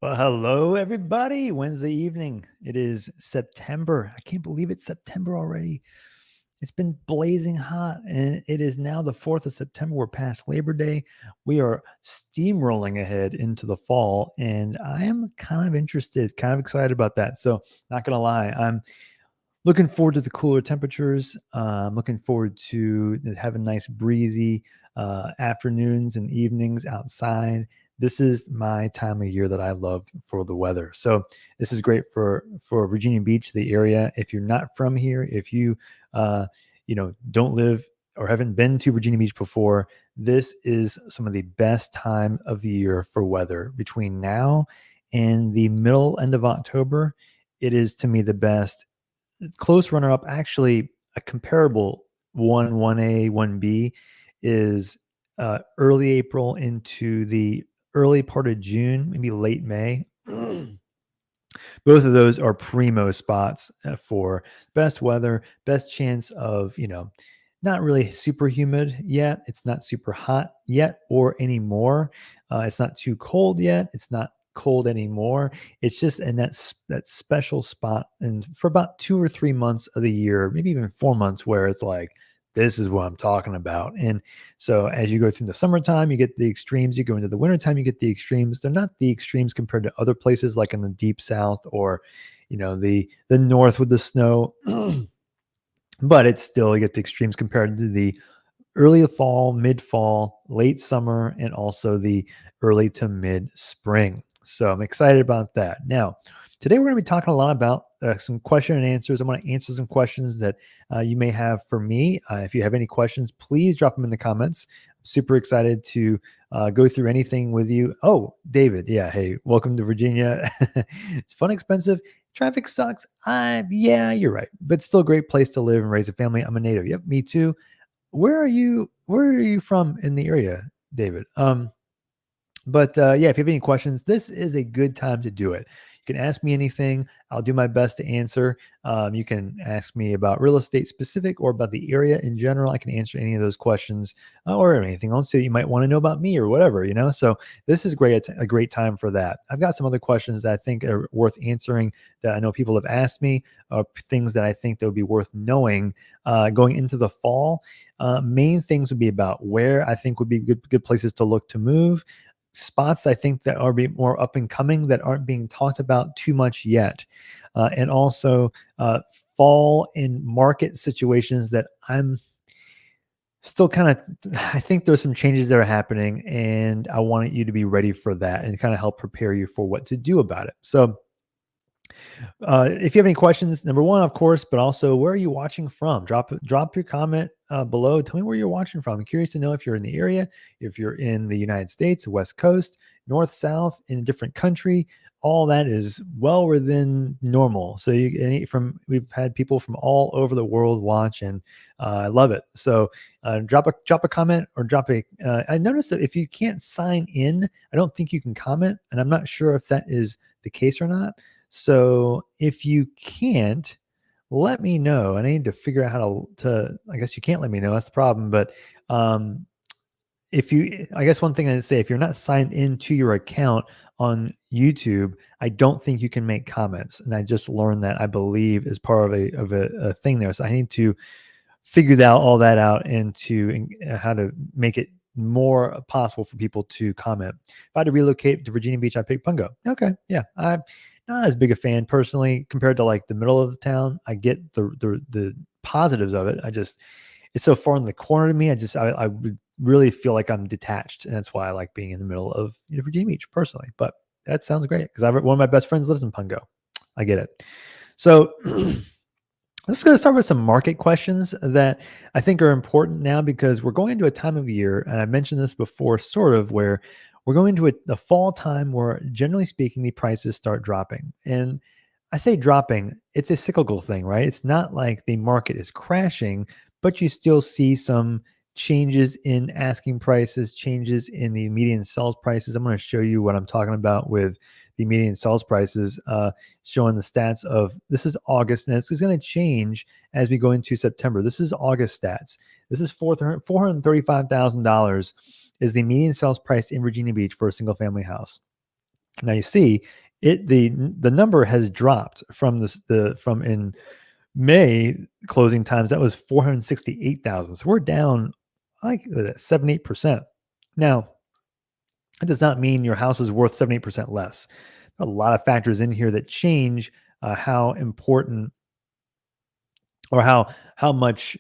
Well, hello, everybody. Wednesday evening. It is September. I can't believe it's September already. It's been blazing hot, and it is now the 4th of September. We're past Labor Day. We are steamrolling ahead into the fall, and I am kind of interested, kind of excited about that. So, not going to lie, I'm looking forward to the cooler temperatures. I'm looking forward to having nice breezy afternoons and evenings outside. This is my time of year that I love for the weather. So this is great for Virginia Beach, the area. If you're not from here, if you don't live or haven't been to Virginia Beach before, this is some of the best time of the year for weather. Between now and the end of October, it is to me the best. Close runner up, actually a comparable 1A, 1B is early April into the early part of June, maybe late May. Both of those are primo spots for best weather, best chance of, not really super humid yet. It's not super hot yet or anymore. It's not too cold yet. It's not cold anymore. It's just in that special spot, and for about 2 or 3 months of the year, maybe even 4 months, where it's like, this is what I'm talking about. And so as you go through the summertime, you get the extremes. You go into the wintertime, you get the extremes. They're not the extremes compared to other places like in the deep south or, the north with the snow. But it's still, you get the extremes compared to the early fall, mid fall, late summer, and also the early to mid spring. So I'm excited about that. Now, today we're going to be talking a lot about some question and answers. I want to answer some questions that you may have for me. If you have any questions, please drop them in the comments. I'm super excited to go through anything with you. Oh, David. Yeah. Hey, welcome to Virginia. It's fun, expensive. Traffic sucks. Yeah, you're right. But still a great place to live and raise a family. I'm a native. Yep, me too. Where are you from in the area, David? But yeah, if you have any questions, this is a good time to do it. You can ask me anything. I'll do my best to answer. You can ask me about real estate specific or about the area in general. I can answer any of those questions or anything else that you might want to know about me or whatever, So this is great. It's a great time for that. I've got some other questions that I think are worth answering that I know people have asked me, things that I think that would be worth knowing going into the fall. Main things would be about where I think would be good places to look to move, spots I think that are more up and coming that aren't being talked about too much yet, and also fall in market situations that I'm still I think there's some changes that are happening, and I want you to be ready for that and kind of help prepare you for what to do about it. So if you have any questions, number one, of course, but also where are you watching from? Drop your comment below. Tell me where you're watching from. I'm curious to know if you're in the area, if you're in the United States, West Coast, North, South, in a different country. All that is well within normal. So we've had people from all over the world watch, and I love it. So drop a comment or I noticed that if you can't sign in, I don't think you can comment, and I'm not sure if that is the case or not. So if you can't, let me know. I need to figure out how to I guess you can't let me know. That's the problem. But I guess one thing I'd say, if you're not signed into your account on YouTube, I don't think you can make comments. And I just learned that, I believe, is part of a thing there. So I need to figure all that out and how to make it more possible for people to comment. If I had to relocate to Virginia Beach, I'd pick Pungo. Okay. Yeah. I'm not as big a fan personally compared to like the middle of the town. I get the positives of it. It's so far in the corner to me. I would really feel like I'm detached. And that's why I like being in the middle of Virginia Beach personally. But that sounds great because one of my best friends lives in Pungo. I get it. So let's go start with some market questions that I think are important now, because we're going into a time of year, and I mentioned this before, sort of, where we're going into the fall time where, generally speaking, the prices start dropping. And I say dropping, it's a cyclical thing, right? It's not like the market is crashing, but you still see some changes in asking prices, changes in the median sales prices. I'm going to show you what I'm talking about with the median sales prices, showing the stats of, this is August, and this is going to change as we go into September. This is August stats. This is $435,000 is the median sales price in Virginia Beach for a single family house. Now you see the number has dropped from from in May closing times. That was 468,000. So we're down like 7-8%. Now, that does not mean your house is worth 7-8% less. A lot of factors in here that change how important or how much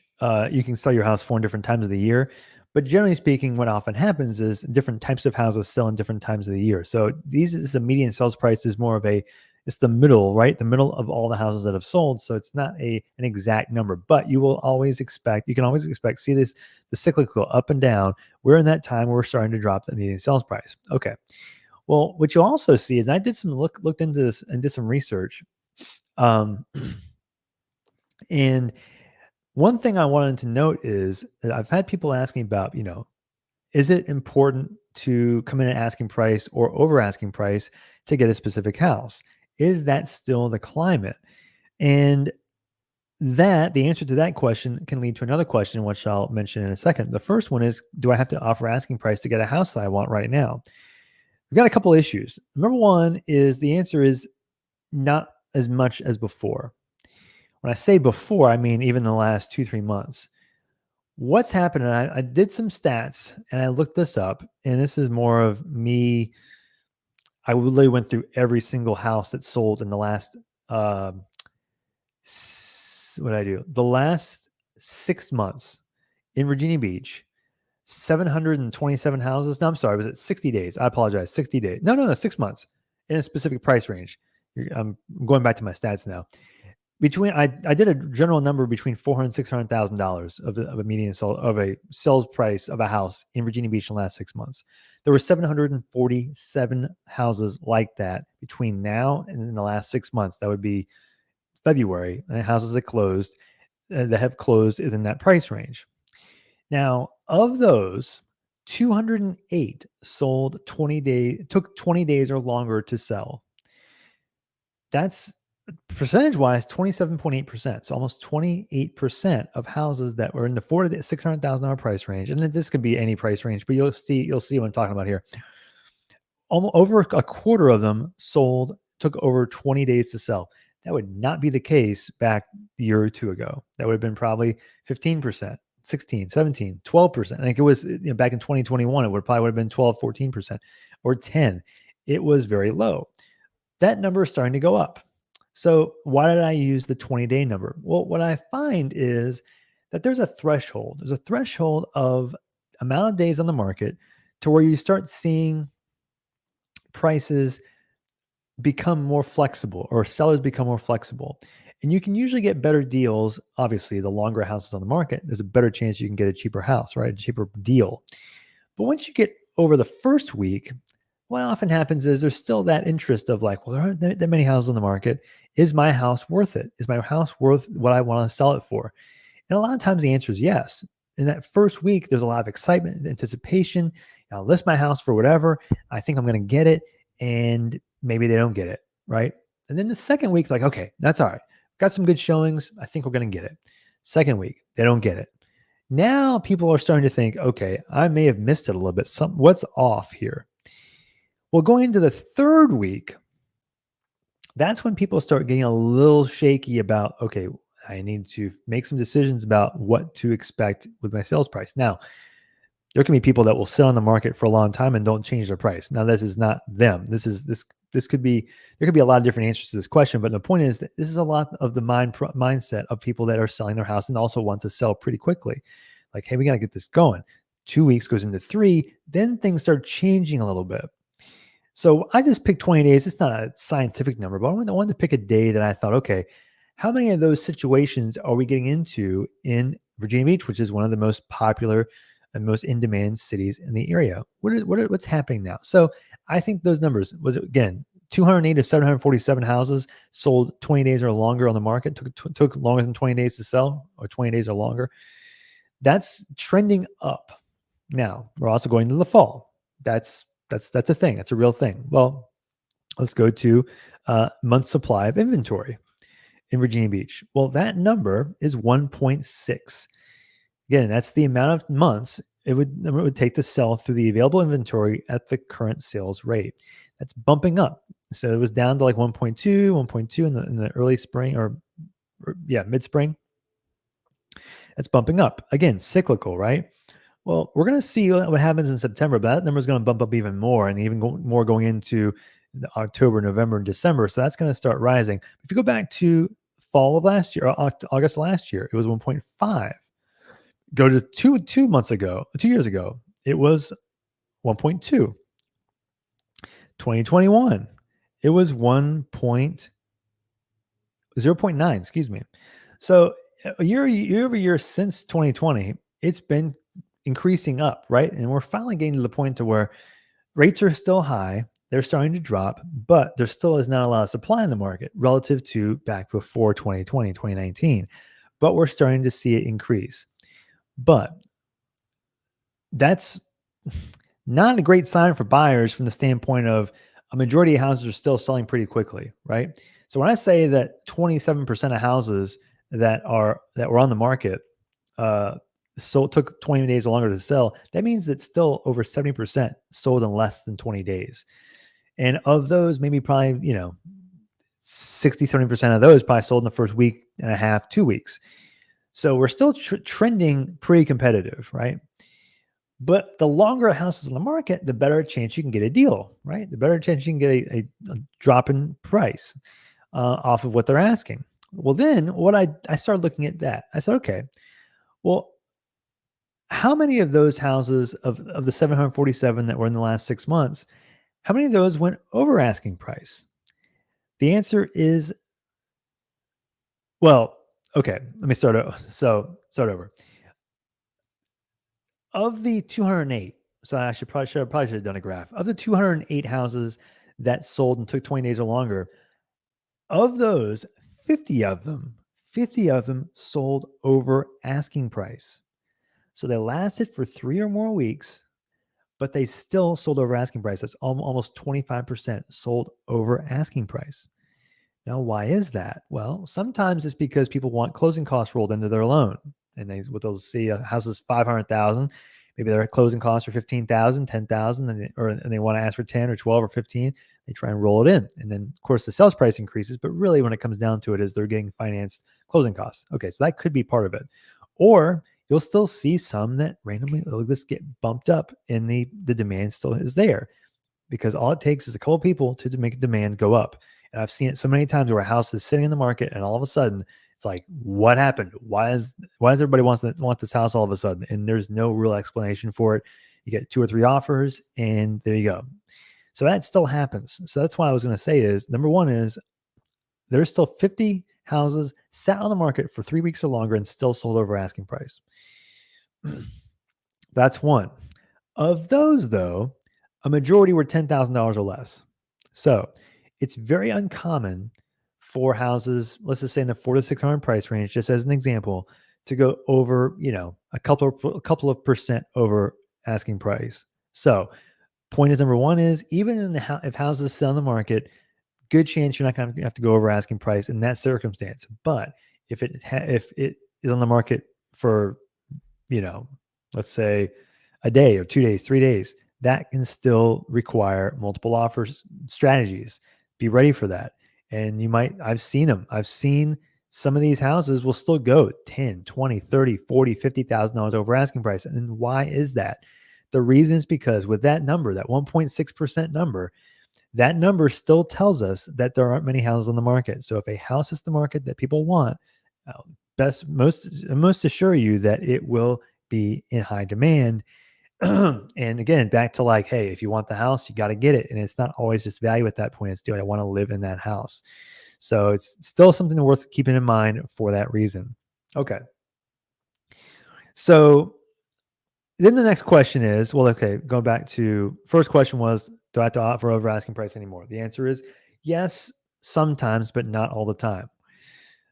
you can sell your house for in different times of the year. But generally speaking, what often happens is different types of houses sell in different times of the year. So these is the median sales price is more of it's the middle, right? The middle of all the houses that have sold. So it's not an exact number, but you can always expect, see the cyclical up and down. We're in that time where we're starting to drop the median sales price. Okay. Well, what you also see is, and I did some looked into this and did some research. And one thing I wanted to note is that I've had people ask me about, is it important to come in at asking price or over asking price to get a specific house? Is that still the climate? And the answer to that question can lead to another question, which I'll mention in a second. The first one is, do I have to offer asking price to get a house that I want right now? We've got a couple issues. Number one is the answer is not as much as before. When I say before, I mean even the last 2-3 months. What's happened, and I did some stats and I looked this up, and this is more of me. I literally went through every single house that sold in the last, what did I do? The last 6 months in Virginia Beach, 727 houses. No, I'm sorry. Was it 60 days? I apologize. 60 days. No, 6 months in a specific price range. I'm going back to my stats now. I did a general number between $400,000 and $600,000 of a median of a sales price of a house in Virginia Beach in the last 6 months. There were 747 houses like that between now and in the last 6 months. That would be February, and houses that have closed in that price range. Now, of those, 208 took 20 days or longer to sell. That's percentage-wise 27.8%. So almost 28% of houses that were in the $400,000 to $600,000 price range, and this could be any price range, but you'll see what I'm talking about here. Almost over a quarter of them took over 20 days to sell. That would not be the case back a year or two ago. That would have been probably 15%, 16, 17, 12%. I think it was back in 2021, it would have been 12, 14%, or 10. It was very low. That number is starting to go up. So why did I use the 20-day number? Well, what I find is that there's a threshold. There's a threshold of amount of days on the market to where you start seeing prices become more flexible, or sellers become more flexible. And you can usually get better deals. Obviously, the longer a house is on the market, there's a better chance you can get a cheaper house, right? A cheaper deal. But once you get over the first week, what often happens is there's still that interest of like, well, there aren't that many houses on the market. Is my house worth it? Is my house worth what I want to sell it for? And a lot of times the answer is yes. In that first week, there's a lot of excitement, anticipation. I'll list my house for whatever. I think I'm going to get it. And maybe they don't get it, right? And then the second week's like, okay, that's all right. Got some good showings. I think we're going to get it. Second week, they don't get it. Now people are starting to think, okay, I may have missed it a little bit. What's off here? Well, going into the third week, that's when people start getting a little shaky about, okay, I need to make some decisions about what to expect with my sales price. Now, there can be people that will sit on the market for a long time and don't change their price. Now, this is not them. There could be a lot of different answers to this question, but the point is that this is a lot of the mindset of people that are selling their house and also want to sell pretty quickly. Like, hey, we got to get this going. 2 weeks goes into 3, then things start changing a little bit. So I just picked 20 days. It's not a scientific number, but I wanted to pick a day that I thought, okay, how many of those situations are we getting into in Virginia Beach, which is one of the most popular and most in-demand cities in the area? What's happening now? So I think those numbers was, again, 208 of 747 houses sold 20 days or longer on the market, took longer than 20 days to sell, or 20 days or longer. That's trending up. Now, we're also going to the fall. That's a thing. That's a real thing. Well, let's go to month supply of inventory in Virginia Beach. Well, that number is 1.6. Again, that's the amount of months it would take to sell through the available inventory at the current sales rate. That's bumping up. So it was down to like 1.2, 1.2 in the early spring or mid spring. It's bumping up again, cyclical, right? Well, we're going to see what happens in September, but that number is going to bump up even more, and even more going into October, November, and December. So that's going to start rising. If you go back to fall of last year, or August last year, it was 1.5. Go to 2 years ago, it was 1.2. 2021, it was 0.9, excuse me. So year over year since 2020, it's been increasing up, right? And we're finally getting to the point to where rates are still high. They're starting to drop, but there still is not a lot of supply in the market relative to back before 2020, 2019. But we're starting to see it increase. But that's not a great sign for buyers from the standpoint of a majority of houses are still selling pretty quickly, right? So when I say that 27% of houses that were on the market took 20 days or longer to sell, that means that still over 70% sold in less than 20 days. And of those, maybe probably, 60, 70% of those probably sold in the first week and a half, 2 weeks. So we're still trending pretty competitive, right? But the longer a house is on the market, the better chance you can get a deal, right? The better chance you can get a drop in price off of what they're asking. Well, then what I started looking at that. I said, okay, well, how many of those houses of the 747 that were in the last 6 months, how many of those went over asking price? The answer is, well, okay, let me start over. Start over. Of the 208, so I probably should have done a graph. Of the 208 houses that sold and took 20 days or longer, of those, 50 of them sold over asking price. So they lasted for 3 or more weeks, but they still sold over asking price. That's almost 25% sold over asking price. Now, why is that? Well, sometimes it's because people want closing costs rolled into their loan, and they'll see a house is 500,000. Maybe their closing costs are 15,000, 10,000, and they want to ask for 10 or 12 or 15. They try and roll it in, and then of course the sales price increases. But really, when it comes down to it, is they're getting financed closing costs. Okay, so that could be part of it, or you'll still see some that randomly just get bumped up, and the demand still is there, because all it takes is a couple of people to make demand go up. And I've seen it so many times where a house is sitting in the market, and all of a sudden it's like, what happened? Why is everybody wants this house all of a sudden? And there's no real explanation for it. You get 2 or 3 offers, and there you go. So that still happens. So that's why I was going to say is, number one is there's still 50 houses sat on the market for 3 weeks or longer and still sold over asking price. That's one. Of those, though, a majority were $10,000 or less. So it's very uncommon for houses, let's just say in the 400 to 600 price range, just as an example, to go over, a couple of percent over asking price. So point is, number one is, even if houses sell in the market, good chance you're not going to have to go over asking price in that circumstance. But if it is on the market for, let's say a day or 2 days, 3 days, that can still require multiple offers strategies. Be ready for that. And I've seen them. I've seen some of these houses will still go 10, 20, 30, 40, $50,000 over asking price. And why is that? The reason is because with that number, that 1.6% number, that number still tells us that there aren't many houses on the market. So if a house is the market that people want, most assure you that it will be in high demand. And again, back to like, hey, if you want the house, you got to get it. And it's not always just value at that point. It's, do I want to live in that house? So it's still something worth keeping in mind for that reason. Okay. So then the next question is, well, okay, going back to first question was, do I have to offer over asking price anymore? The answer is yes, sometimes, but not all the time.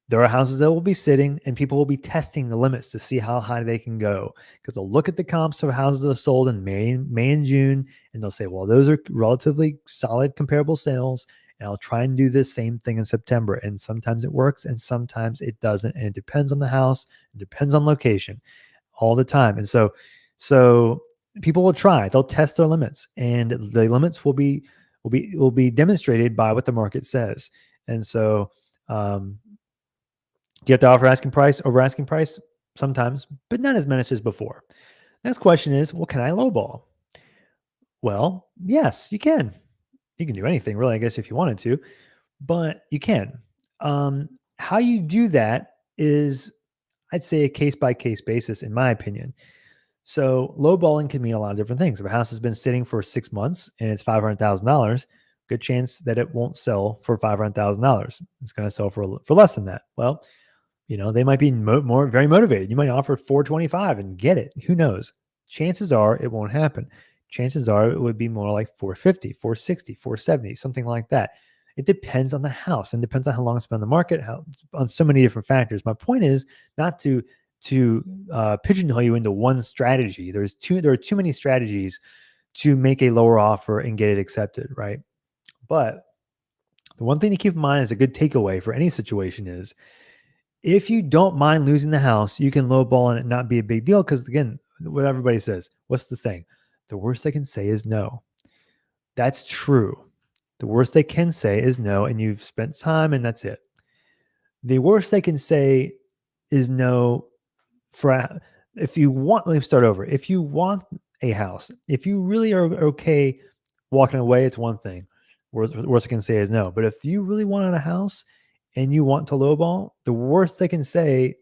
There are houses that will be sitting, and people will be testing the limits to see how high they can go, because they'll look at the comps of houses that are sold in May and June, and they'll say, well, those are relatively solid comparable sales, and I'll try and do this same thing in September. And sometimes it works, and sometimes it doesn't, and it depends on the house, it depends on location, all the time. And so people will try, they'll test their limits, and the limits will will be demonstrated by what the market says. And so, do you have to offer asking price over asking price? Sometimes, but not as many as before. Next question is, well, can I lowball? Well, yes, you can. You can do anything really, I guess, if you wanted to, but you can. How you do that is, I'd say, a case by case basis, in my opinion. So lowballing can mean a lot of different things. If a house has been sitting for 6 months and it's $500,000, good chance that it won't sell for $500,000. It's going to sell for less than that. Well, they might be more very motivated. You might offer 425 and get it. Who knows? Chances are it won't happen. Chances are it would be more like 450, 460, 470, something like that. It depends on the house and depends on how long it's been on the market, on so many different factors. My point is not to pigeonhole you into one strategy. There are too many strategies to make a lower offer and get it accepted, right? But the one thing to keep in mind as a good takeaway for any situation is, if you don't mind losing the house, you can lowball and it not be a big deal. Because again, what everybody says, what's the thing? The worst they can say is no. That's true. The worst they can say is no, and you've spent time and that's it. The worst they can say is no if you want, let me start over. If you want a house, if you really are okay walking away, it's one thing. Worst they can say is no. But if you really wanted a house and you want to lowball, the worst they can say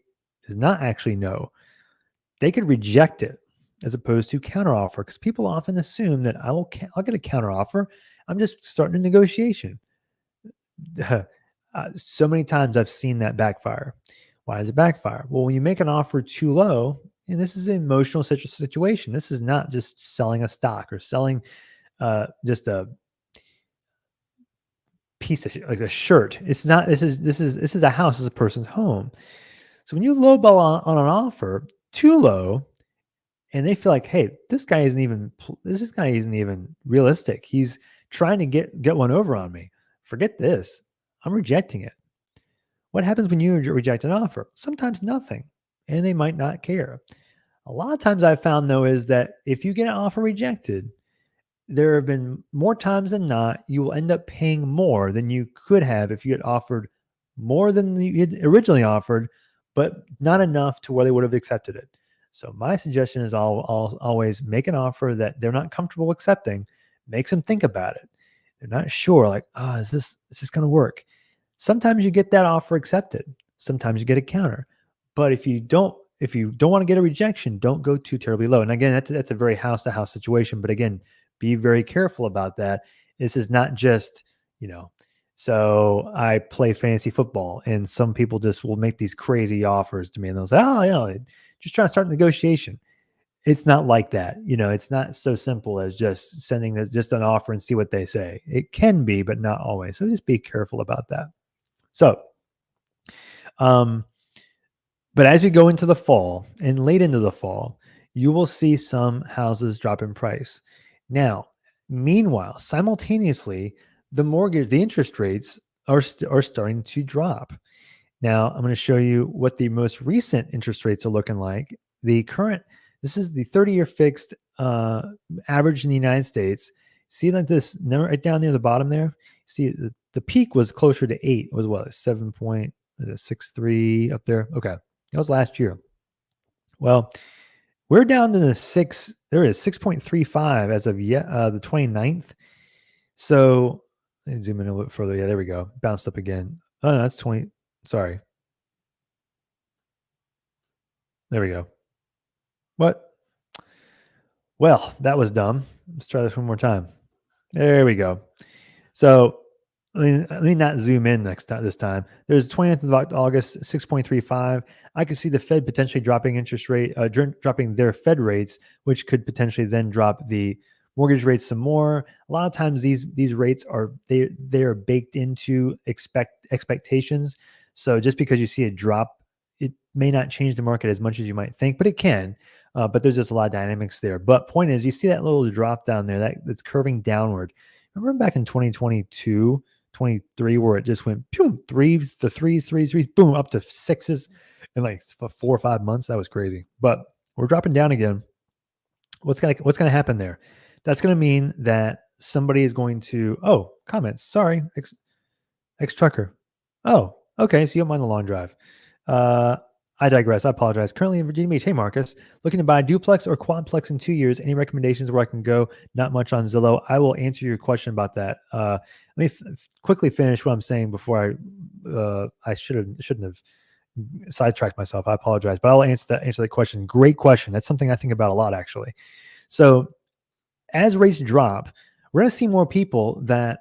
is not actually no. They could reject it as opposed to counteroffer, because people often assume that I'll get a counteroffer. I'm just starting a negotiation. So many times I've seen that backfire. Why does it backfire? Well, when you make an offer too low, and this is an emotional situation. This is not just selling a stock or selling just a piece of like a shirt. It's not. This is a house. This is a person's home. So when you lowball on an offer too low, and they feel like, hey, this guy isn't even realistic. He's trying to get one over on me. Forget this. I'm rejecting it. What happens when you reject an offer? Sometimes nothing, and they might not care. A lot of times I've found, though, is that if you get an offer rejected, there have been more times than not, you will end up paying more than you could have if you had offered more than you had originally offered, but not enough to where they would have accepted it. So my suggestion is always make an offer that they're not comfortable accepting. Makes them think about it. They're not sure, like, is this going to work? Sometimes you get that offer accepted. Sometimes you get a counter. But if you don't want to get a rejection, don't go too terribly low. And again, that's a very house-to-house situation. But again, be very careful about that. This is not just, so I play fantasy football and some people just will make these crazy offers to me and they'll say, just trying to start a negotiation. It's not like that. It's not so simple as just sending just an offer and see what they say. It can be, but not always. So just be careful about that. So, but as we go into the fall and late into the fall, you will see some houses drop in price. Now, meanwhile, simultaneously, the interest rates are starting to drop. Now, I'm going to show you what the most recent interest rates are looking like. This is the 30-year fixed average in the United States. See like this number right down near the bottom there? See, the peak was closer to 8. It was what, 7.63 up there? Okay. That was last year. Well, we're down to the 6. There is 6.35 as of the 29th. So let me zoom in a little bit further. Yeah, there we go. Bounced up again. Oh, no, that's 20. Sorry. There we go. What? Well, that was dumb. Let's try this one more time. There we go. So let me not zoom in this time. There's 20th of August, 6.35. I could see the Fed potentially dropping interest rate, dropping their Fed rates, which could potentially then drop the mortgage rates some more. A lot of times these rates are baked into expectations. So just because you see a drop, it may not change the market as much as you might think, but it can. But there's just a lot of dynamics there. But point is, you see that little drop down there that's curving downward. Remember back in 2022, 23, where it just went boom, threes, boom, up to 6s in like 4 or 5 months. That was crazy. But we're dropping down again. What's gonna happen there? That's gonna mean that somebody is going to, oh, comments. Sorry, ex trucker. Oh, okay. So you don't mind the long drive. Uh, I digress. I apologize. Currently in Virginia Beach. Hey, Marcus, looking to buy a duplex or quadplex in 2 years. Any recommendations where I can go? Not much on Zillow. I will answer your question about that. Let me quickly finish what I'm saying before I shouldn't have sidetracked myself. I apologize, but I'll answer that question. Great question. That's something I think about a lot, actually. So as rates drop, we're going to see more people that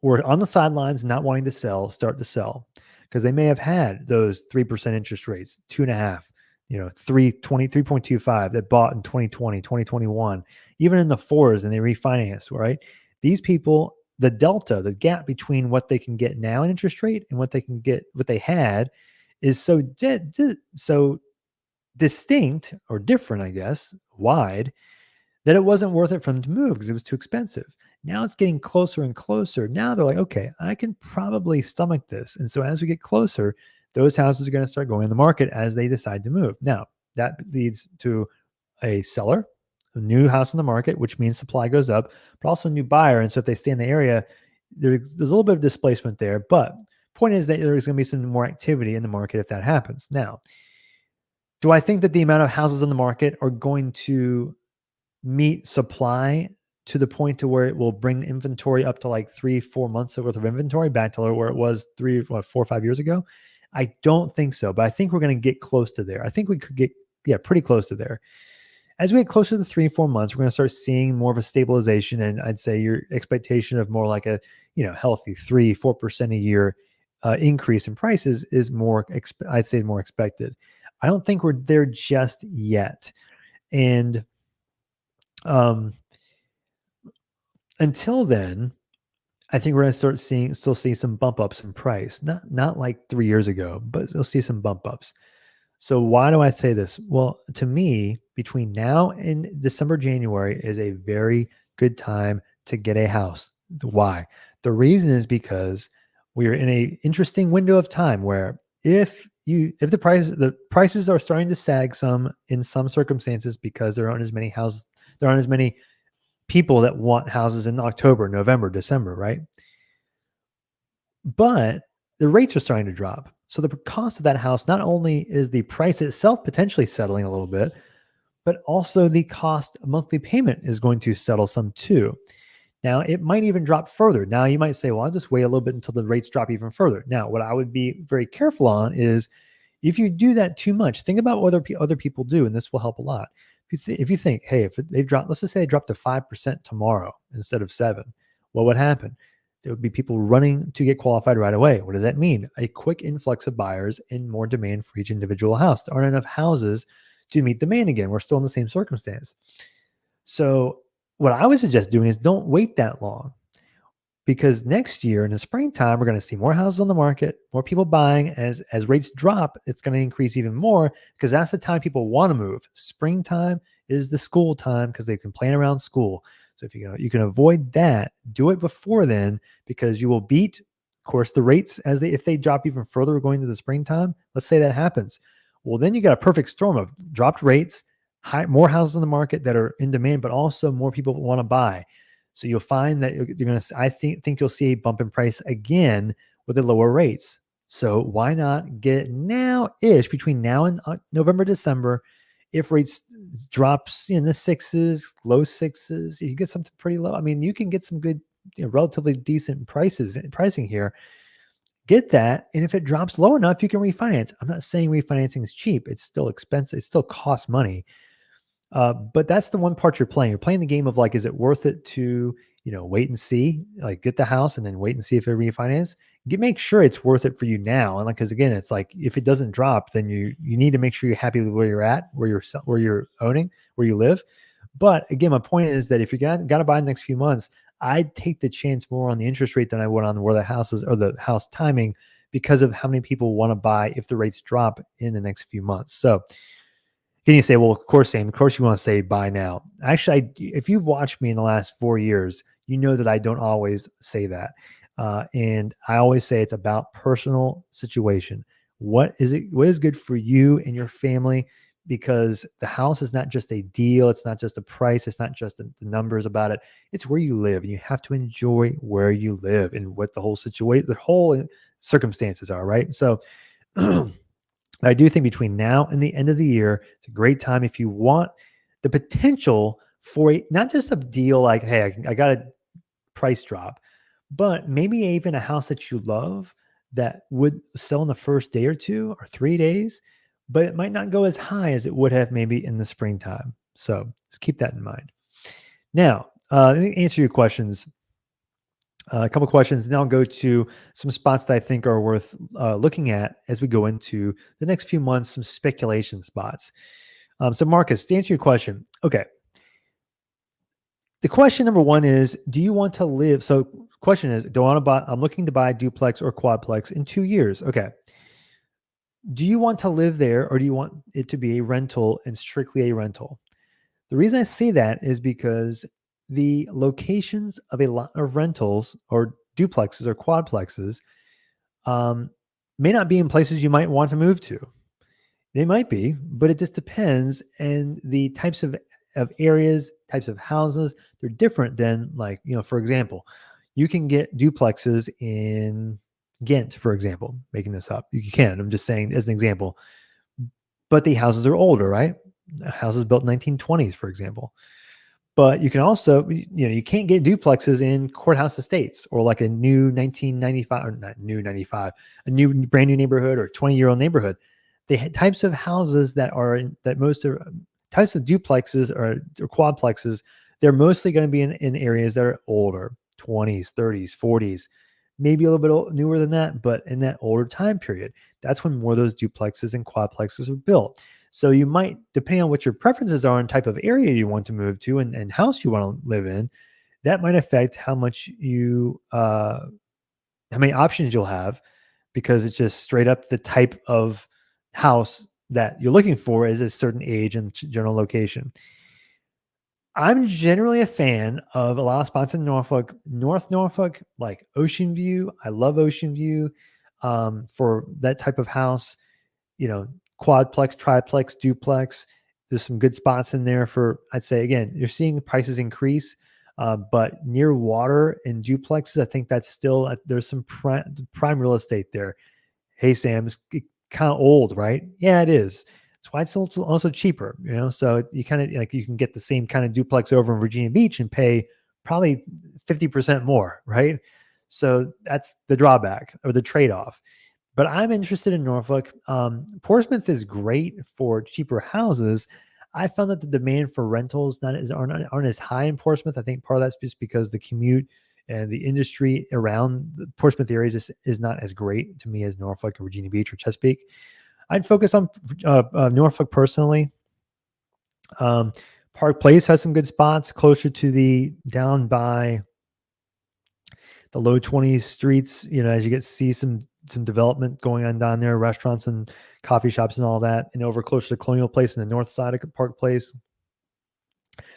were on the sidelines not wanting to sell start to sell because they may have had those 3% interest rates, 2.5, 3.25 that bought in 2020, 2021, even in the fours, and they refinanced, right? These people, the delta, the gap between what they can get now in interest rate and what they had is so distinct or different, I guess, wide, that it wasn't worth it for them to move because it was too expensive. Now it's getting closer and closer. Now they're like, okay, I can probably stomach this. And so as we get closer, those houses are going to start going in the market as they decide to move. Now, that leads to a seller, a new house in the market, which means supply goes up, but also a new buyer. And so if they stay in the area, there's a little bit of displacement there. But point is that there's going to be some more activity in the market if that happens. Now, do I think that the amount of houses on the market are going to meet supply to the point to where it will bring inventory up to like 3-4 months worth of inventory back to where it was 4 or 5 years ago? I don't think so, but I think we're going to get close to there. I think we could get, pretty close to there. As we get closer to 3-4 months, we're going to start seeing more of a stabilization. And I'd say your expectation of more like a, healthy 3-4% a year increase in prices is more, I'd say more expected. I don't think we're there just yet. And until then, I think we're going to still see some bump ups in price. Not like 3 years ago, but you'll see some bump ups. So why do I say this? Well, to me, between now and December, January is a very good time to get a house. Why? The reason is because we are in an interesting window of time where if the prices are starting to sag some in some circumstances because there aren't as many houses, there aren't as many people that want houses in October, November, December, right? But the rates are starting to drop. So the cost of that house, not only is the price itself potentially settling a little bit, but also the cost of monthly payment is going to settle some too. Now, it might even drop further. Now, you might say, well, I'll just wait a little bit until the rates drop even further. Now, what I would be very careful on is if you do that too much, think about what other people do, and this will help a lot. If you think, hey, if they've dropped, let's just say they dropped to 5% tomorrow instead of 7%, what would happen? There would be people running to get qualified right away. What does that mean? A quick influx of buyers and more demand for each individual house. There aren't enough houses to meet demand again. We're still in the same circumstance. So what I would suggest doing is don't wait that long, because next year in the springtime, we're going to see more houses on the market, more people buying. As rates drop, it's going to increase even more because that's the time people want to move. Springtime is the school time because they can plan around school. So if you can avoid that, do it before then, because you will beat, of course, the rates if they drop even further going into the springtime. Let's say that happens. Well, then you got a perfect storm of dropped rates, more houses in the market that are in demand, but also more people want to buy. So you'll find that you're going to, I think you'll see a bump in price again with the lower rates. So why not get now-ish between now and November, December? If rates drops in the sixes, low sixes, you get something pretty low. I mean, you can get some good, relatively decent pricing here. Get that. And if it drops low enough, you can refinance. I'm not saying refinancing is cheap. It's still expensive. It still costs money. But that's the one part you're playing. You're playing the game of like, is it worth it to, wait and see, like get the house and then wait and see if it refinance? Make sure it's worth it for you now. And because again, it's like, if it doesn't drop, then you need to make sure you're happy with where you're at, where you're owning, where you live. But again, my point is that if you got to buy in the next few months, I'd take the chance more on the interest rate than I would on where the house is or the house timing, because of how many people want to buy if the rates drop in the next few months. So then you say, well, of course, Sam, of course you want to say buy now. Actually, if you've watched me in the last 4 years, you know that I don't always say that. And I always say it's about personal situation. What is good for you and your family? because the house is not just a deal. It's not just a price. It's not just the numbers about it. It's where you live, and you have to enjoy where you live and what the whole situation, the whole circumstances are, right? So I do think between now and the end of the year, it's a great time if you want the potential for not just a deal like, hey, I got a price drop, but maybe even a house that you love that would sell in the first day or 2 or 3 days, but it might not go as high as it would have maybe in the springtime. So just keep that in mind. Now, let me answer your questions. A couple questions, and then I'll go to some spots that I think are worth looking at as we go into the next few months, some speculation spots. So Marcus, to answer your question, okay. The question number one is, do you want to live? So question is, do I want to buy, I'm looking to buy a duplex or quadplex in 2 years. Okay. Do you want to live there, or do you want it to be a rental and strictly a rental? The reason I say that is because the locations of a lot of rentals or duplexes or quadplexes may not be in places you might want to move to. They might be, but it just depends. And the types of areas, types of houses, they're different than, like, for example, you can get duplexes in Ghent, for example, making this up. You can, I'm just saying as an example, but the houses are older, right? Houses built 1920s, for example. But you can also, you can't get duplexes in courthouse estates or like a new 1995, or not new 95, a new brand new neighborhood or 20-year-old neighborhood. The types of houses that are that most of types of duplexes or quadplexes, they're mostly going to be in areas that are older, 20s, 30s, 40s, maybe a little bit newer than that, but in that older time period. That's when more of those duplexes and quadplexes are built. So you might, depending on what your preferences are and type of area you want to move to and house you want to live in, that might affect how much how many options you'll have, because it's just straight up the type of house that you're looking for is a certain age and general location. I'm generally a fan of a lot of spots in North Norfolk, like Ocean View. I love Ocean View for that type of house, quadplex, triplex, duplex. There's some good spots in there for, I'd say, again, you're seeing prices increase, but near water and duplexes, I think that's still, there's some prime real estate there. Hey, Sam, it's kind of old, right? Yeah, it is. That's why it's also cheaper, so you kind of like, you can get the same kind of duplex over in Virginia Beach and pay probably 50% more, right? So that's the drawback or the trade-off. But I'm interested in Norfolk. Portsmouth is great for cheaper houses. I found that the demand for rentals aren't as high in Portsmouth. I think part of that's just because the commute and the industry around the Portsmouth areas is not as great to me as Norfolk or Virginia Beach or Chesapeake. I'd focus on Norfolk personally. Park Place has some good spots closer to down by the low 20s streets, as you get to see some development going on down there, restaurants and coffee shops and all that, and over closer to Colonial Place in the north side of Park Place.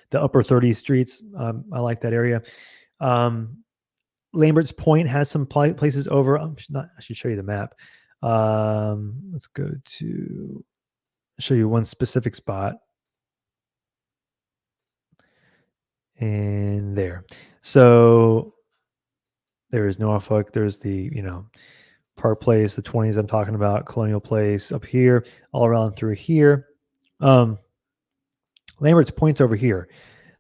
The upper 30 streets, I like that area. Lambert's Point has some places over. I should show you the map. Let's go to show you one specific spot. And there. So there is Norfolk. There's the, Park Place, the 20s I'm talking about, Colonial Place up here, all around through here. Lambert's Point's over here.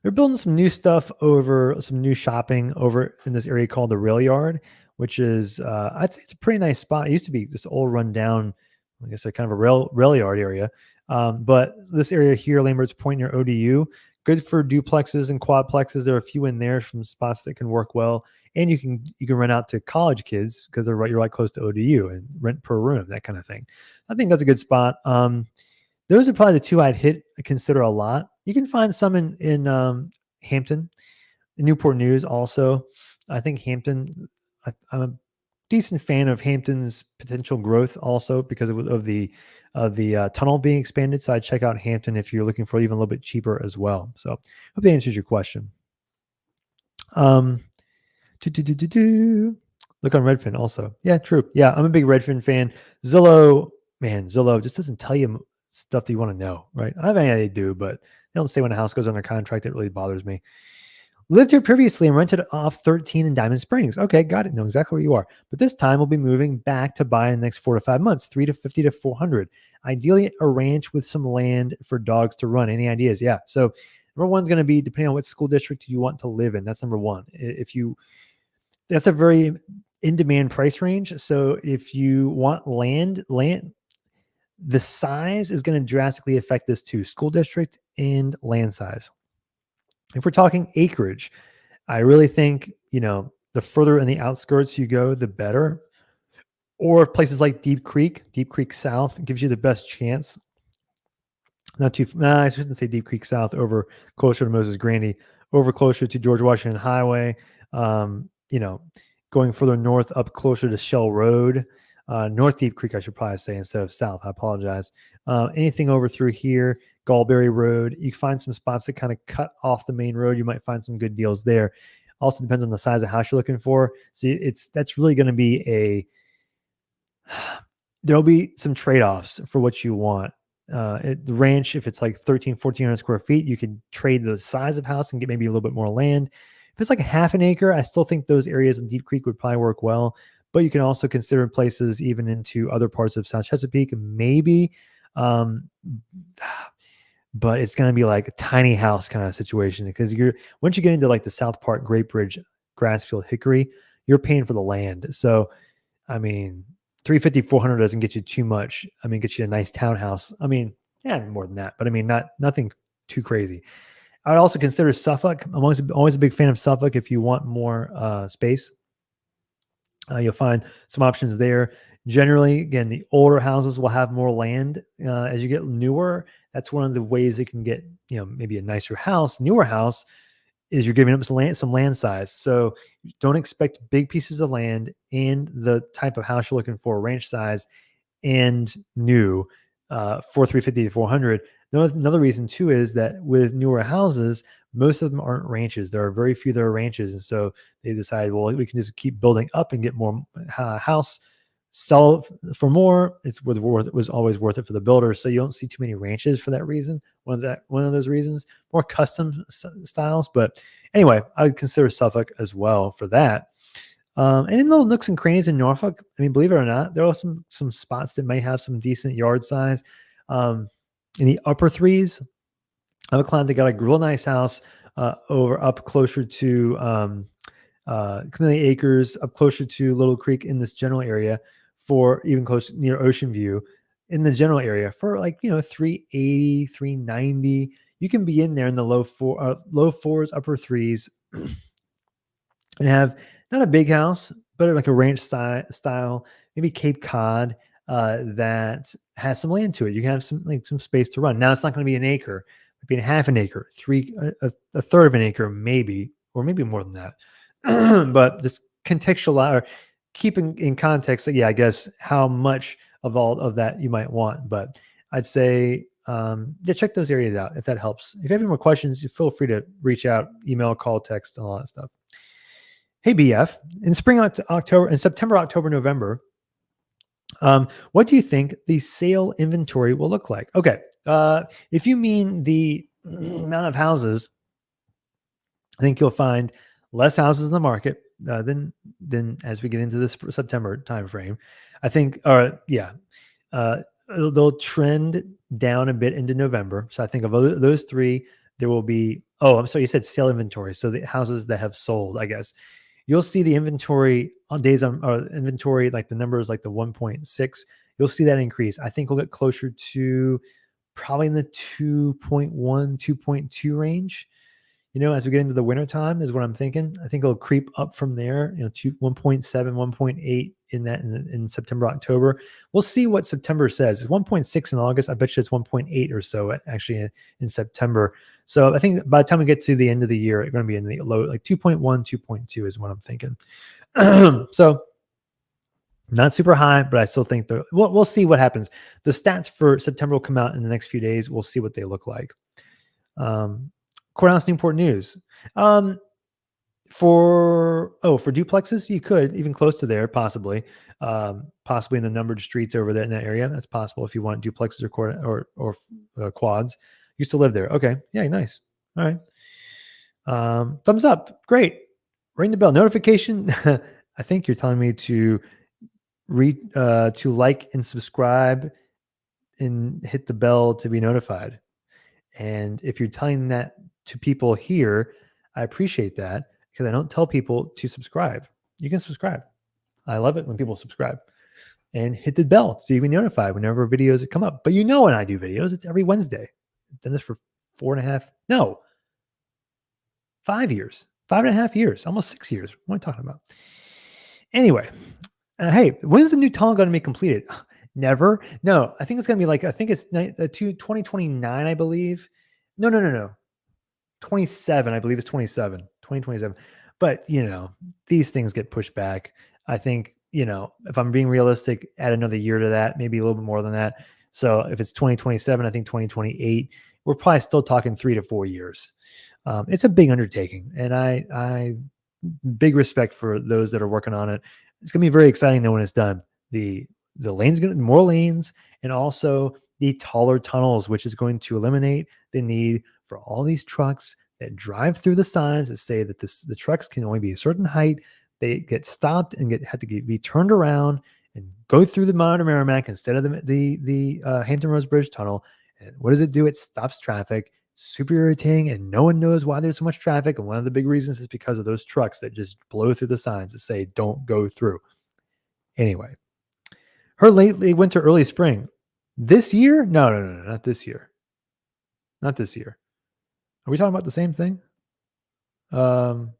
They're building some new stuff some new shopping over in this area called the Rail Yard, which is, I'd say it's a pretty nice spot. It used to be this old rundown, like I said, kind of a rail yard area. But this area here, Lambert's Point near ODU, good for duplexes and quadplexes. There are a few in there from spots that can work well. And you can rent out to college kids because you're right close to ODU, and rent per room, that kind of thing. I think that's a good spot. Those are probably the two I'd consider a lot. You can find some in Hampton, Newport News also. I think Hampton, I'm a decent fan of Hampton's potential growth also because of the tunnel being expanded. So I'd check out Hampton if you're looking for even a little bit cheaper as well. So hope that answers your question. Look on Redfin also. Yeah, true. Yeah, I'm a big Redfin fan. Zillow just doesn't tell you stuff that you want to know, right? I have any idea they do, but they don't say when a house goes under contract. It really bothers me. Lived here previously and rented off 13 in Diamond Springs. Okay, got it. Know exactly where you are. But this time we'll be moving back to buy in the next 4 to 5 months, 350 to 400. Ideally, a ranch with some land for dogs to run. Any ideas? Yeah. So number one's going to be depending on what school district you want to live in. That's number one. That's a very in-demand price range. So if you want land, the size is going to drastically affect this too. School district and land size. If we're talking acreage, I really think, the further in the outskirts you go, the better. Or places like Deep Creek South gives you the best chance. I shouldn't say Deep Creek South, over closer to Moses Grandy, over closer to George Washington Highway, going further north up closer to Shell Road, North Deep Creek, I should probably say, instead of south. I apologize. Anything over through here, Gallberry Road, you find some spots that kind of cut off the main road. You might find some good deals there. Also depends on the size of house you're looking for. So that's really going to be there'll be some trade-offs for what you want. The ranch, if it's like 1,400 square feet, you can trade the size of house and get maybe a little bit more land. If it's like a half an acre, I still think those areas in Deep Creek would probably work well. But you can also consider places even into other parts of South Chesapeake, maybe. But it's going to be like a tiny house kind of situation, because once you get into like the South Park, Great Bridge, Grassfield, Hickory, you're paying for the land. So, I mean, 350, 400 doesn't get you too much. I mean, get you a nice townhouse. I mean, yeah, more than that, but I mean, nothing too crazy. I would also consider Suffolk. I'm always a big fan of Suffolk if you want more space. You'll find some options there. Generally, again, the older houses will have more land. As you get newer, that's one of the ways they can get, maybe a nicer house. Newer house is you're giving up some land size. So don't expect big pieces of land and the type of house you're looking for, ranch size and new, for 350 to 400. Another reason too is that with newer houses, most of them aren't ranches. There are very few that are ranches. And so they decide, well, we can just keep building up and get more house, sell for more. It was always worth it for the builder. So you don't see too many ranches for that reason. One of those reasons, more custom styles. But anyway, I would consider Suffolk as well for that. And in little nooks and crannies in Norfolk, I mean, believe it or not, there are some spots that may have some decent yard size. In the upper threes, I have a client that got a real nice house up closer to Community Acres, up closer to Little Creek in this general area, for even close near Ocean View in the general area for like, 380, 390. You can be in there in the low fours, upper threes, and have not a big house, but like a ranch style, maybe Cape Cod, that has some land to it. You can have some space to run. Now it's not going to be an acre, it'd be a half an acre, a third of an acre, maybe, or maybe more than that. But just contextual, or keeping in context, I guess how much of all of that you might want. But I'd say, check those areas out if that helps. If you have any more questions, feel free to reach out, email, call, text, and all that stuff. Hey, BF, in September, October, November, what do you think the sale inventory will look like? Okay. If you mean the amount of houses, I think you'll find less houses in the market than as we get into this September timeframe. I think, they'll trend down a bit into November. So I think of those three, there will be. Oh, I'm sorry, you said sale inventory. So the houses that have sold, I guess. You'll see the inventory on days on inventory, like the numbers, like the 1.6. You'll see that increase. I think we'll get closer to probably in the 2.1, 2.2 range. As we get into the winter time is what I'm thinking. I think it'll creep up from there, 1.7, 1.8 in September, October. We'll see what September says. It's 1.6 in August. I bet you it's 1.8 or so actually in September. So I think by the time we get to the end of the year, it's going to be in the low, like 2.1, 2.2 is what I'm thinking. So not super high, but I still think we'll see what happens. The stats for September will come out in the next few days. We'll see what they look like. Courthouse Newport News. For duplexes, you could even close to there, possibly, possibly in the numbered streets over there in that area. That's possible if you want duplexes or quads. Used to live there. Okay, yeah, nice. All right. Thumbs up. Great. Ring the bell. Notification. I think you're telling me to to like and subscribe and hit the bell to be notified. And if you're telling that to people here, I appreciate that because I don't tell people to subscribe. You can subscribe. I love it when people subscribe and hit the bell so you can be notified whenever videos come up. But you know when I do videos, it's every Wednesday. I've done this for 5 years, 5.5 years, almost 6 years. What am I talking about? Anyway, hey, when's the new tunnel going to be completed? Never. No, I think it's going to be I think it's 2029, I believe. No. 27, I believe it's 2027. But, these things get pushed back. I think, if I'm being realistic, add another year to that, maybe a little bit more than that. So if it's 2027, I think 2028, we're probably still talking 3 to 4 years. It's a big undertaking, and I big respect for those that are working on it. It's going to be very exciting though when it's done. The lanes going to more lanes, and also the taller tunnels, which is going to eliminate the need for all these trucks that drive through the signs that say that the trucks can only be a certain height. They get stopped and have to be turned around and go through the Monitor Merrimack instead of the Hampton Roads Bridge Tunnel. And what does it do? It stops traffic. Super irritating, and no one knows why there's so much traffic. And one of the big reasons is because of those trucks that just blow through the signs that say "Don't go through." Anyway, her late winter, early spring. This year? No, not this year. Not this year. Are we talking about the same thing? Man,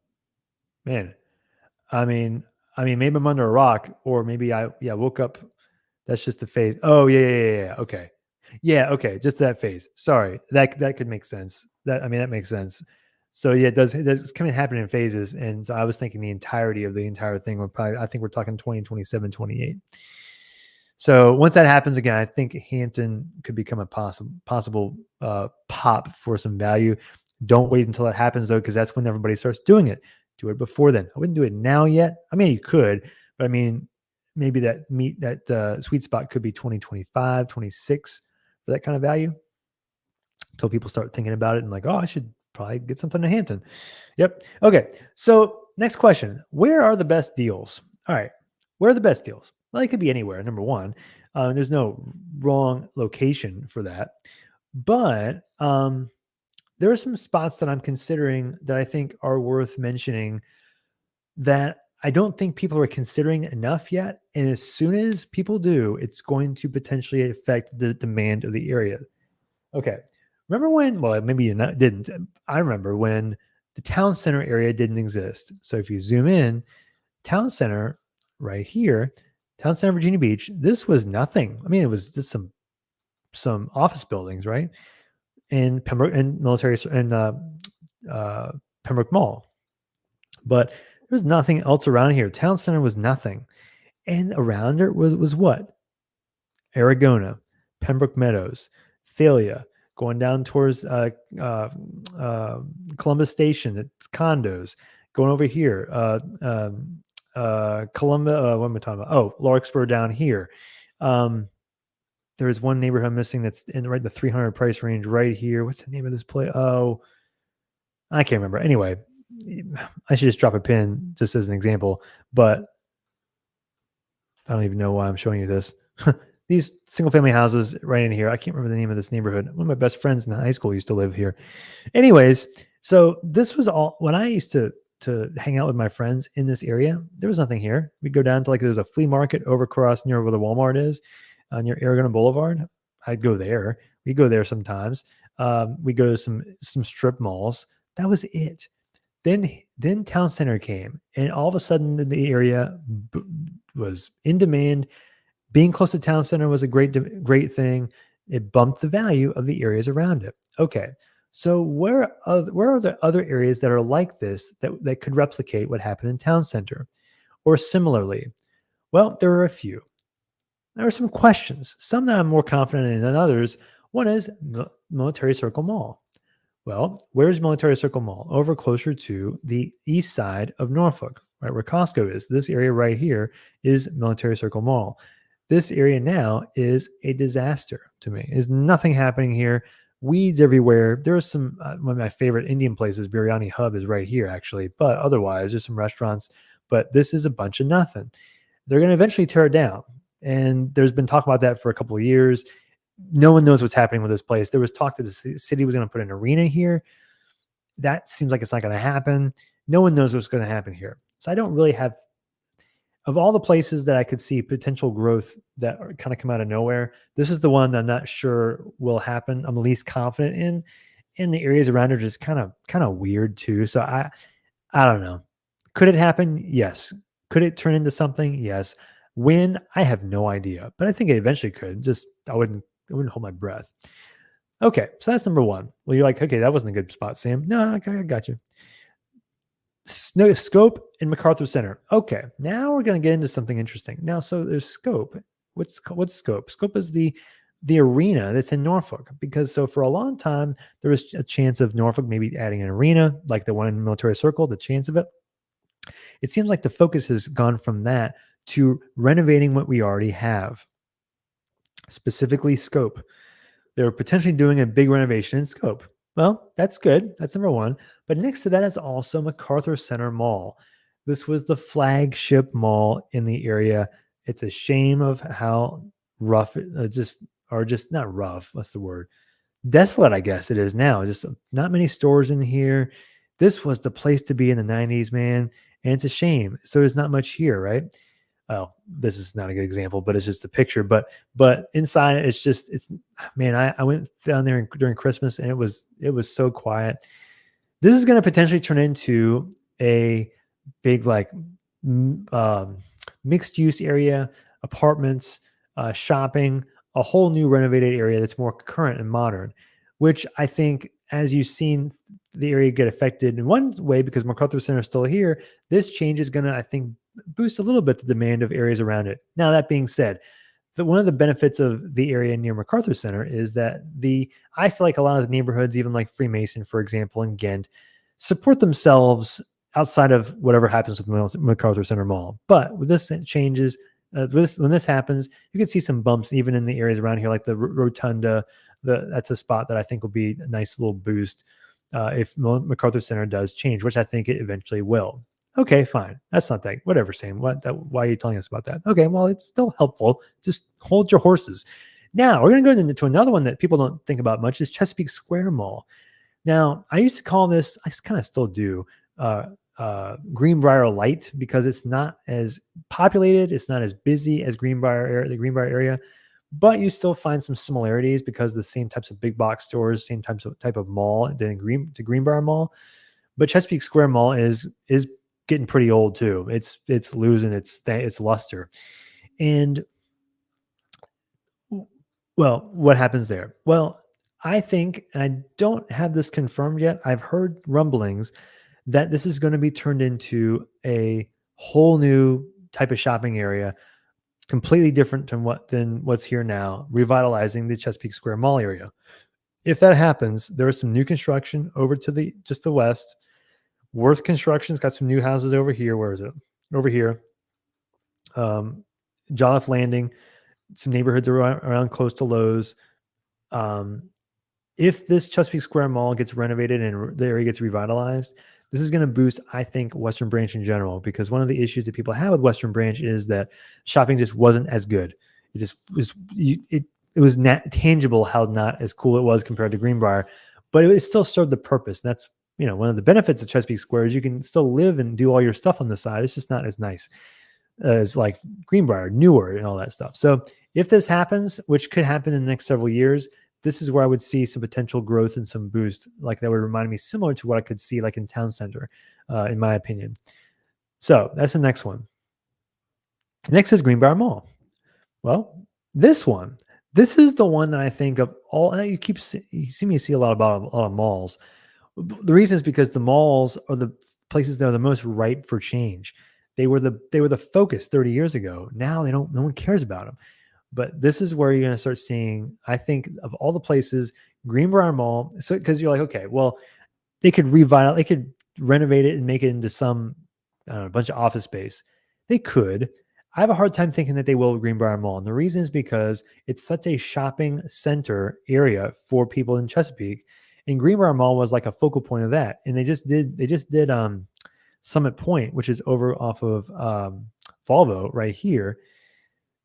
I mean, maybe I'm under a rock, or maybe I woke up. That's just a phase. Oh yeah. Okay, yeah, okay, just that phase. Sorry, that could make sense. That makes sense. So yeah, it's kind of happen in phases, and so I was thinking the entirety of the entire thing would probably. I think we're talking 2027, 28. So once that happens again, I think Hampton could become a possible pop for some value. Don't wait until that happens though, because that's when everybody starts doing it. Do it before then. I wouldn't do it now yet. I mean, you could, but I mean, maybe that sweet spot could be 2025, 26 for that kind of value. Until people start thinking about it and like, oh, I should probably get something in Hampton. Yep. Okay. So next question: where are the best deals? All right. Where are the best deals? Well, it could be anywhere. Number one, there's no wrong location for that, but there are some spots that I'm considering that I think are worth mentioning that I don't think people are considering enough yet. And as soon as people do, it's going to potentially affect the demand of the area. Okay. Remember when, well, maybe you didn't. I remember when the town center area didn't exist. So if you zoom in, town center right here, town center, Virginia Beach, this was nothing. I mean, it was just some office buildings, right? And Pembroke and military and Pembroke Mall. But there was nothing else around here. Town center was nothing. And around it was what? Aragona, Pembroke Meadows, Thalia, going down towards Columbus Station, condos, going over here, Columbia, what am I talking about? Oh, Larkspur down here. There is one neighborhood I'm missing that's in the 300 price range right here. What's the name of this place? Oh, I can't remember. Anyway, I should just drop a pin just as an example, but I don't even know why I'm showing you this. These single family houses right in here. I can't remember the name of this neighborhood. One of my best friends in high school used to live here. Anyways, so this was all when I used to hang out with my friends in this area. There was nothing here. We'd go down to there's a flea market over across near where the Walmart is, near Aragona Boulevard. I'd go there. We'd go there sometimes. We go to some strip malls. That was it. Then town center came, and all of a sudden the area was in demand. Being close to town center was a great thing. It bumped the value of the areas around it. Okay, so where are the other areas that are like this that could replicate what happened in town center, or similarly? Well, there are a few. There are some questions, some that I'm more confident in than others. One is Military Circle Mall. Well, where's Military Circle Mall? Over closer to the east side of Norfolk, right where Costco is. This area right here is Military Circle Mall. This area now is a disaster to me. There's nothing happening here. Weeds everywhere. There are some, one of my favorite Indian places, Biryani Hub, is right here, actually. But otherwise, there's some restaurants. But this is a bunch of nothing. They're going to eventually tear it down. And there's been talk about that for a couple of years. No one knows what's happening with this place. There was talk that the city was going to put an arena here. That seems like it's not going to happen. No one knows what's going to happen here. So I don't really have, of all the places that I could see potential growth that kind of come out of nowhere, this is the one that I'm not sure will happen. I'm the least confident in. And the areas around it are just kind of weird too. So I don't know. Could it happen? Yes. Could it turn into something? Yes. When? I have no idea. But I think it eventually could. Just I wouldn't hold my breath. Okay, so that's number one. Well, you're like, okay, that wasn't a good spot, Sam. No, okay, I got you. Scope and MacArthur Center. Okay, now we're going to get into something interesting. Now, so there's Scope. What's Scope? Scope is the arena that's in Norfolk, because so for a long time there was a chance of Norfolk maybe adding an arena like the one in Military Circle. The chance of it. It seems like the focus has gone from that to renovating what we already have, specifically Scope. They're potentially doing a big renovation in Scope. Well, that's good. That's number one. But next to that is also MacArthur Center Mall. This was the flagship mall in the area. It's a shame of how rough, just not rough. What's the word? Desolate, I guess it is now. Just not many stores in here. This was the place to be in the 90s, man. And it's a shame. So there's not much here, right? Oh, this is not a good example, but it's just a picture. But inside it's man, I went down there during Christmas and it was so quiet. This is going to potentially turn into a big like mixed use area, apartments, shopping, a whole new renovated area that's more current and modern, which I think, as you've seen the area get affected in one way because MacArthur Center is still here, this change is going to, I think, boost a little bit the demand of areas around it. Now, that being said, one of the benefits of the area near MacArthur Center is that I feel like a lot of the neighborhoods, even like Freemason, for example, and Ghent, support themselves outside of whatever happens with MacArthur Center Mall. But with this changes, when this happens, you can see some bumps even in the areas around here, like the Rotunda. That's a spot that I think will be a nice little boost if MacArthur Center does change, which I think it eventually will. Okay, fine. That's not that. Whatever, Sam. Why are you telling us about that? Okay, well, it's still helpful. Just hold your horses. Now, we're going to go into another one that people don't think about much, is Chesapeake Square Mall. Now, I used to call this, I kind of still do, Greenbrier Light, because it's not as populated. It's not as busy as the Greenbrier area, but you still find some similarities because the same types of big box stores, same type of mall to Greenbrier Mall. But Chesapeake Square Mall is getting pretty old too. It's losing its luster. And well, what happens there? Well, I think, and I don't have this confirmed yet, I've heard rumblings that this is going to be turned into a whole new type of shopping area, completely different than what's here now, revitalizing the Chesapeake Square Mall area. If that happens, there is some new construction over to the west. Worth Construction's got some new houses over here. Where is it? Over here. Jolliffe Landing, some neighborhoods around close to Lowe's. If this Chesapeake Square Mall gets renovated and the area gets revitalized, this is going to boost, I think, Western Branch in general, because one of the issues that people have with Western Branch is that shopping just wasn't as good. It just was, it was not tangible how not as cool it was compared to Greenbrier, but it still served the purpose. And that's, one of the benefits of Chesapeake Square is you can still live and do all your stuff on the side. It's just not as nice as like Greenbrier, newer, and all that stuff. So if this happens, which could happen in the next several years, this is where I would see some potential growth and some boost. Like that would remind me similar to what I could see like in Town Center, in my opinion. So that's the next one. Next is Greenbrier Mall. Well, this is the one that I think of all. You see me see a lot of malls. The reason is because the malls are the places that are the most ripe for change. They were the focus 30 years ago. Now no one cares about them. But this is where you're going to start seeing, I think, of all the places, Greenbrier Mall. So, because you're like, okay, well, they could they could renovate it and make it into some, I don't know, a bunch of office space. They could. I have a hard time thinking that they will with Greenbrier Mall. And the reason is because it's such a shopping center area for people in Chesapeake. And Greenbrier Mall was like a focal point of that. And they just did Summit Point, which is over off of Volvo right here.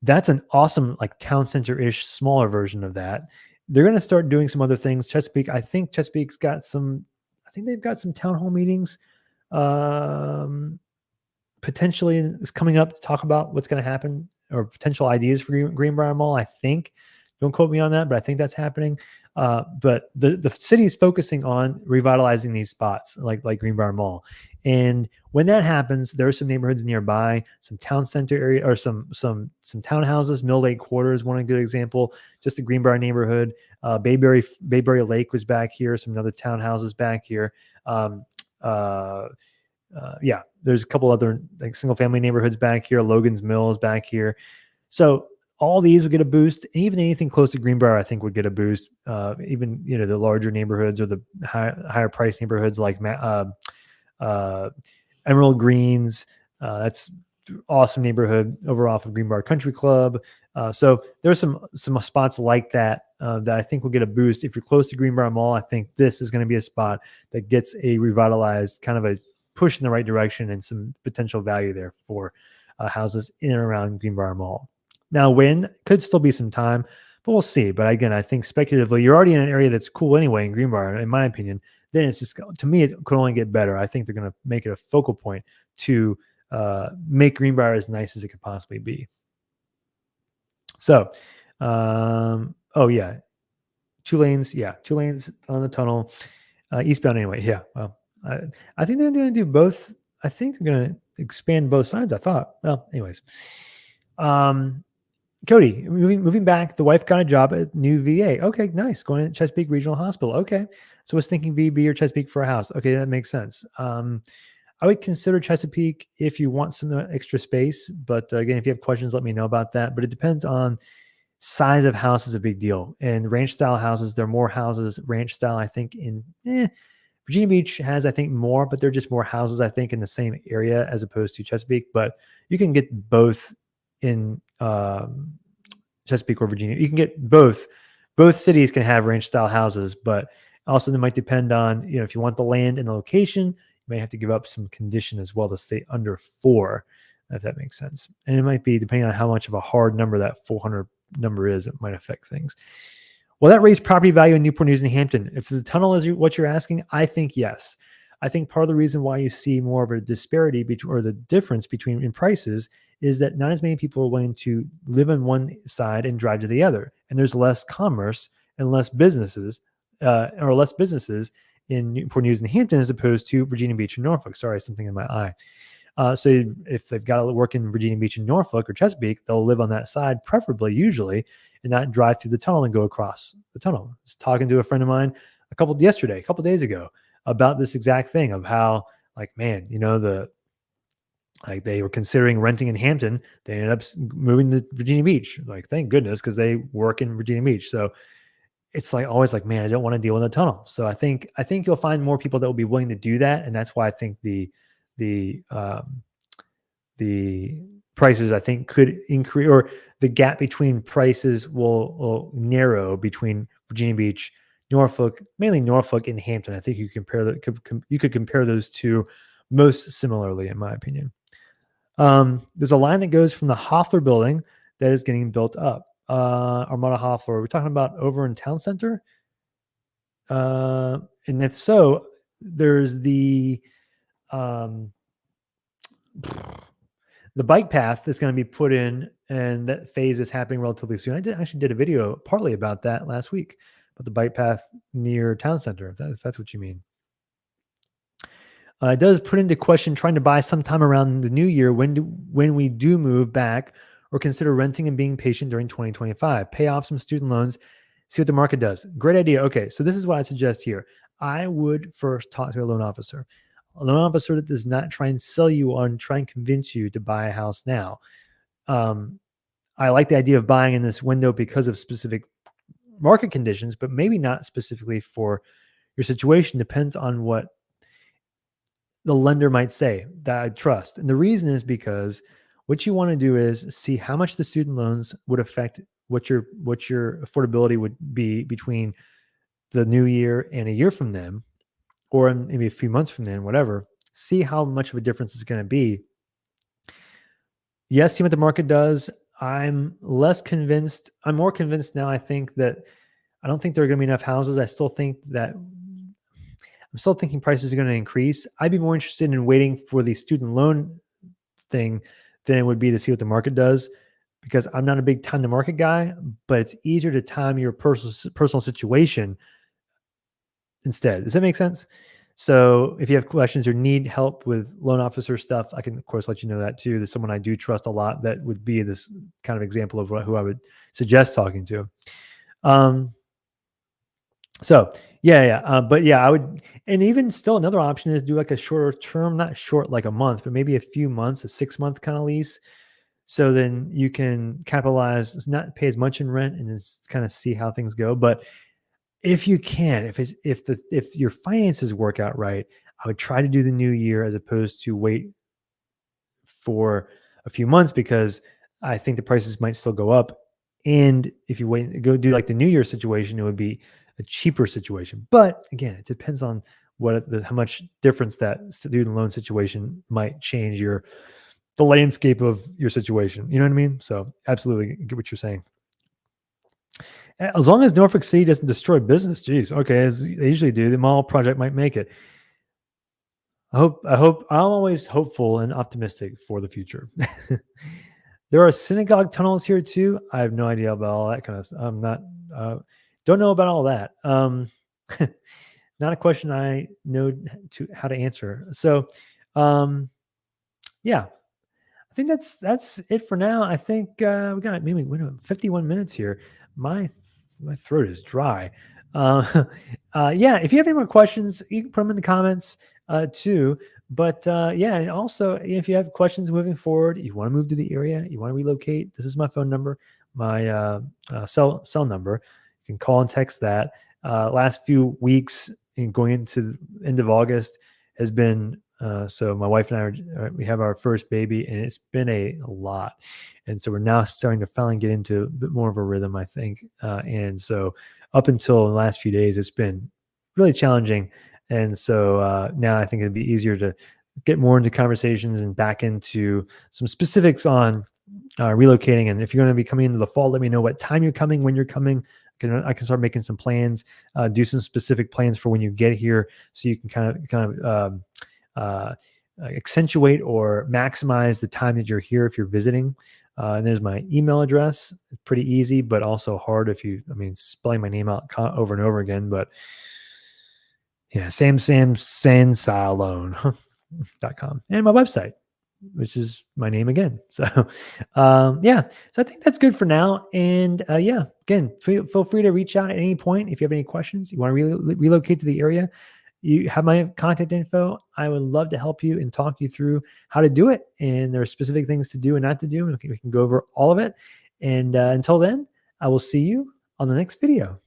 That's an awesome like town center-ish smaller version of that. They're going to start doing some other things. Chesapeake, I think Chesapeake's got some, I think they've got some town hall meetings um, potentially is coming up to talk about what's going to happen or potential ideas for Greenbrier Mall. I think, don't quote me on that, but I think that's happening. But the city is focusing on revitalizing these spots like Greenbrier Mall. And when that happens, there are some neighborhoods nearby, some town center area or some townhouses. Mill Lake Quarters, one a good example. Just the Greenbrier neighborhood. Bayberry Lake was back here. Some other townhouses back here. Yeah, there's a couple other like single family neighborhoods back here. Logan's Mills back here. So all these would get a boost. And even anything close to Greenbrier, I think would get a boost. Even the larger neighborhoods or the higher price neighborhoods like Emerald Greens. That's awesome neighborhood over off of Greenbrier Country Club. So there's some spots like that that I think will get a boost. If you're close to Greenbrier Mall, I think this is going to be a spot that gets a revitalized kind of a push in the right direction and some potential value there for houses in and around Greenbrier Mall. Now, when could still be some time, but we'll see. But again, I think speculatively, you're already in an area that's cool anyway in Greenbrier, in my opinion. Then it's just, to me, it could only get better. I think they're going to make it a focal point to make Greenbrier as nice as it could possibly be. So, oh yeah, 2 lanes. Yeah, 2 lanes on the tunnel, eastbound anyway. Yeah, well, I think they're going to do both. I think they're going to expand both sides. I thought. Well, anyways, Cody, moving back, the wife got a job at new VA. Okay, nice. Going to Chesapeake Regional Hospital. Okay, so I was thinking VB or Chesapeake for a house. Okay, that makes sense. I would consider Chesapeake if you want some extra space. But again, if you have questions, let me know about that. But it depends on size of house is a big deal. And ranch style houses, there are more houses ranch style, I think, in Virginia Beach has, I think, more, but they're just more houses, I think, in the same area as opposed to Chesapeake. But you can get both in Chesapeake or Virginia. You can get both. Both cities can have ranch style houses, but also they might depend on, if you want the land and the location, you may have to give up some condition as well to stay under 4, if that makes sense. And it might be, depending on how much of a hard number that 400 number is, it might affect things. Will that raise property value in Newport News and Hampton? If the tunnel is what you're asking, I think yes. I think part of the reason why you see more of a disparity between, or the difference between in prices, is that not as many people are willing to live on one side and drive to the other, and there's less commerce and less businesses, in Newport News and Hampton as opposed to Virginia Beach and Norfolk. Sorry, something in my eye. So if they've got to work in Virginia Beach and Norfolk or Chesapeake, they'll live on that side, preferably, usually, and not drive through the tunnel and go across the tunnel. I was talking to a friend of mine a couple days ago, about this exact thing of how, like, man, they were considering renting in Hampton. They ended up moving to Virginia Beach. Like, thank goodness, because they work in Virginia Beach. So it's like always like, man, I don't want to deal with a tunnel. So I think you'll find more people that will be willing to do that, and that's why I think the prices, I think, could increase, or the gap between prices will narrow between Virginia Beach, Norfolk, mainly Norfolk, and Hampton. I think you could compare those two most similarly, in my opinion. There's a line that goes from the Hoffler building that is getting built up. Armada Hoffler, we're talking about over in Town Center. And if so, there's the bike path that's going to be put in, and that phase is happening relatively soon. I actually did a video partly about that last week, about the bike path near Town Center, if that's what you mean. It does put into question trying to buy sometime around the new year when we do move back, or consider renting and being patient during 2025. Pay off some student loans, see what the market does. Great idea. Okay, so this is what I suggest here. I would first talk to a loan officer. A loan officer that does not try and sell you on, try and convince you to buy a house now. I like the idea of buying in this window because of specific market conditions, but maybe not specifically for your situation. Depends on what the lender might say that I trust. And the reason is because what you want to do is see how much the student loans would affect what your affordability would be between the new year and a year from then, or maybe a few months from then, whatever. See how much of a difference it's going to be. Yes, see what the market does. I'm less convinced. I'm more convinced now. I think that I don't think there are going to be enough houses. I'm still thinking prices are going to increase. I'd be more interested in waiting for the student loan thing than it would be to see what the market does, because I'm not a big time to market guy, but it's easier to time your personal situation instead. Does that make sense? So if you have questions or need help with loan officer stuff, I can of course let you know that too. There's someone I do trust a lot that would be this kind of example of who I would suggest talking to. So but yeah, I would, and even still another option is do like a shorter term, not short like a month, but maybe a few months, a 6-month kind of lease. So then you can capitalize, not pay as much in rent, and just kind of see how things go. But if you can, if your finances work out right, I would try to do the new year as opposed to wait for a few months, because I think the prices might still go up. And if you go do like the new year situation, it would be a cheaper situation. But again, it depends on how much difference that student loan situation might change the landscape of your situation. You know what I mean? So absolutely get what you're saying. As long as Norfolk City doesn't destroy business, geez, okay, as they usually do, the mall project might make it. I'm always hopeful and optimistic for the future. There are synagogue tunnels here too. I have no idea about all that kind of stuff. I'm not, don't know about all that. Not a question I know how to answer. So, yeah, I think that's it for now. I think we got maybe 51 minutes here. My throat is dry. Yeah, if you have any more questions, you can put them in the comments too. But yeah, and also if you have questions moving forward, you want to move to the area, you want to relocate, this is my phone number, my cell number. You can call and text that. Last few weeks and going into the end of August has been so my wife and I we have our first baby, and it's been a lot. And so we're now starting to finally get into a bit more of a rhythm, I think. And so up until the last few days, it's been really challenging. And so now I think it'd be easier to get more into conversations and back into some specifics on relocating. And if you're going to be coming into the fall, let me know what time you're coming, when you're coming. I can start making some plans, do some specific plans for when you get here, so you can kind of accentuate or maximize the time that you're here if you're visiting. And there's my email address. It's pretty easy, but also hard spelling my name out over and over again. But yeah, samsalone.com. And my website, which is my name again. So yeah, so I think that's good for now. And yeah, again, feel free to reach out at any point if you have any questions. You want to relocate to the area, you have my contact info. I would love to help you and talk you through how to do it. And there are specific things to do and not to do. And we can go over all of it. And until then, I will see you on the next video.